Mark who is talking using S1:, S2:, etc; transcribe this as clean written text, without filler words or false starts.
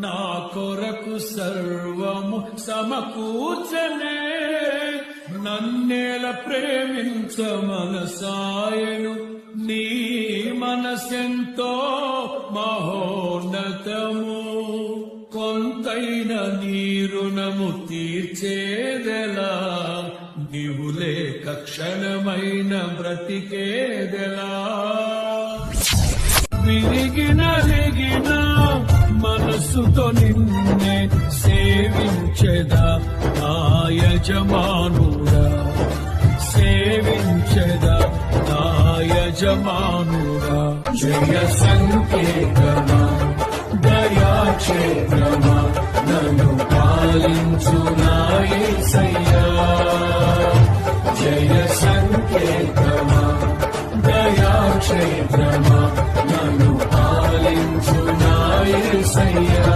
S1: నా కొరకు సర్వము సమకూర్చనే, నన్నేల ప్రేమించ మనసాయను. నీ మనసెంతో మహోన్నతము, కొంతైన నీ రుణము తీర్చేదెలా, నీవు లేక క్షణమైన బ్రతికేదెలా. విరిగిన మనసుతో నిన్నే సేవించెదా నా యజమానుడా, సేవించెదా నా యజమానుడా. జయ సంకేతమా దయాక్షేత్రమా, నన్ను పాలించు నా యేసయ్యా. జయ సంకేతమా దయాక్షేత్రమా, నన్ను పాలించు నా యేసయ్యా.